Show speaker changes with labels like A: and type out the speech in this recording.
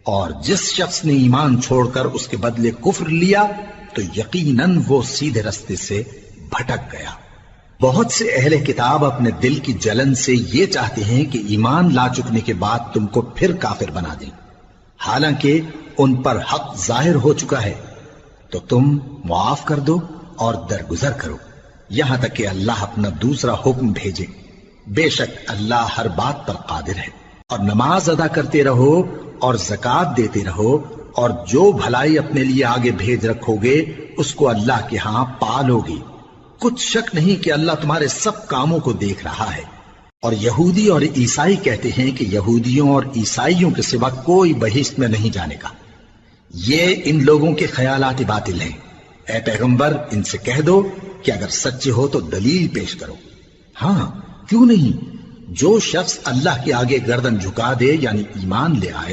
A: और जिस शख्स ने ईमान छोड़कर उसके बदले कुफ्र लिया तो यकीनन वो सीधे रास्ते से भटक गया। बहुत से अहले किताब अपने दिल की जलन से ये चाहते हैं कि ईमान ला चुकने के बाद तुमको फिर काफिर बना दें, हालांकि उन पर हक जाहिर हो चुका है। तो तुम मुआफ कर दो और दरगुजर करो यहां तक कि अल्लाह अपना दूसरा हुक्म भेजे। बेशक अल्लाह हर बात पर कादिर है। और नमाज अदा करते रहो और ज़कात देते रहो, और जो भलाई अपने लिए आगे भेज रखोगे उसको अल्लाह के यहां पालोगे। कुछ शक नहीं कि अल्लाह तुम्हारे सब कामों को देख रहा है। और यहूदी और ईसाई कहते हैं कि यहूदियों और ईसाइयों के सिवा कोई बहिश्त में नहीं जानेगा। ये इन लोगों के ख्यालात बातिल हैं। ऐ पैगंबर, इनसे कह दो कि अगर सच्चे हो तो दलील पेश करो। हाँ, क्यों नहीं। जो शख्स अल्लाह के आगे गर्दन झुका दे यानी ईमान ले आए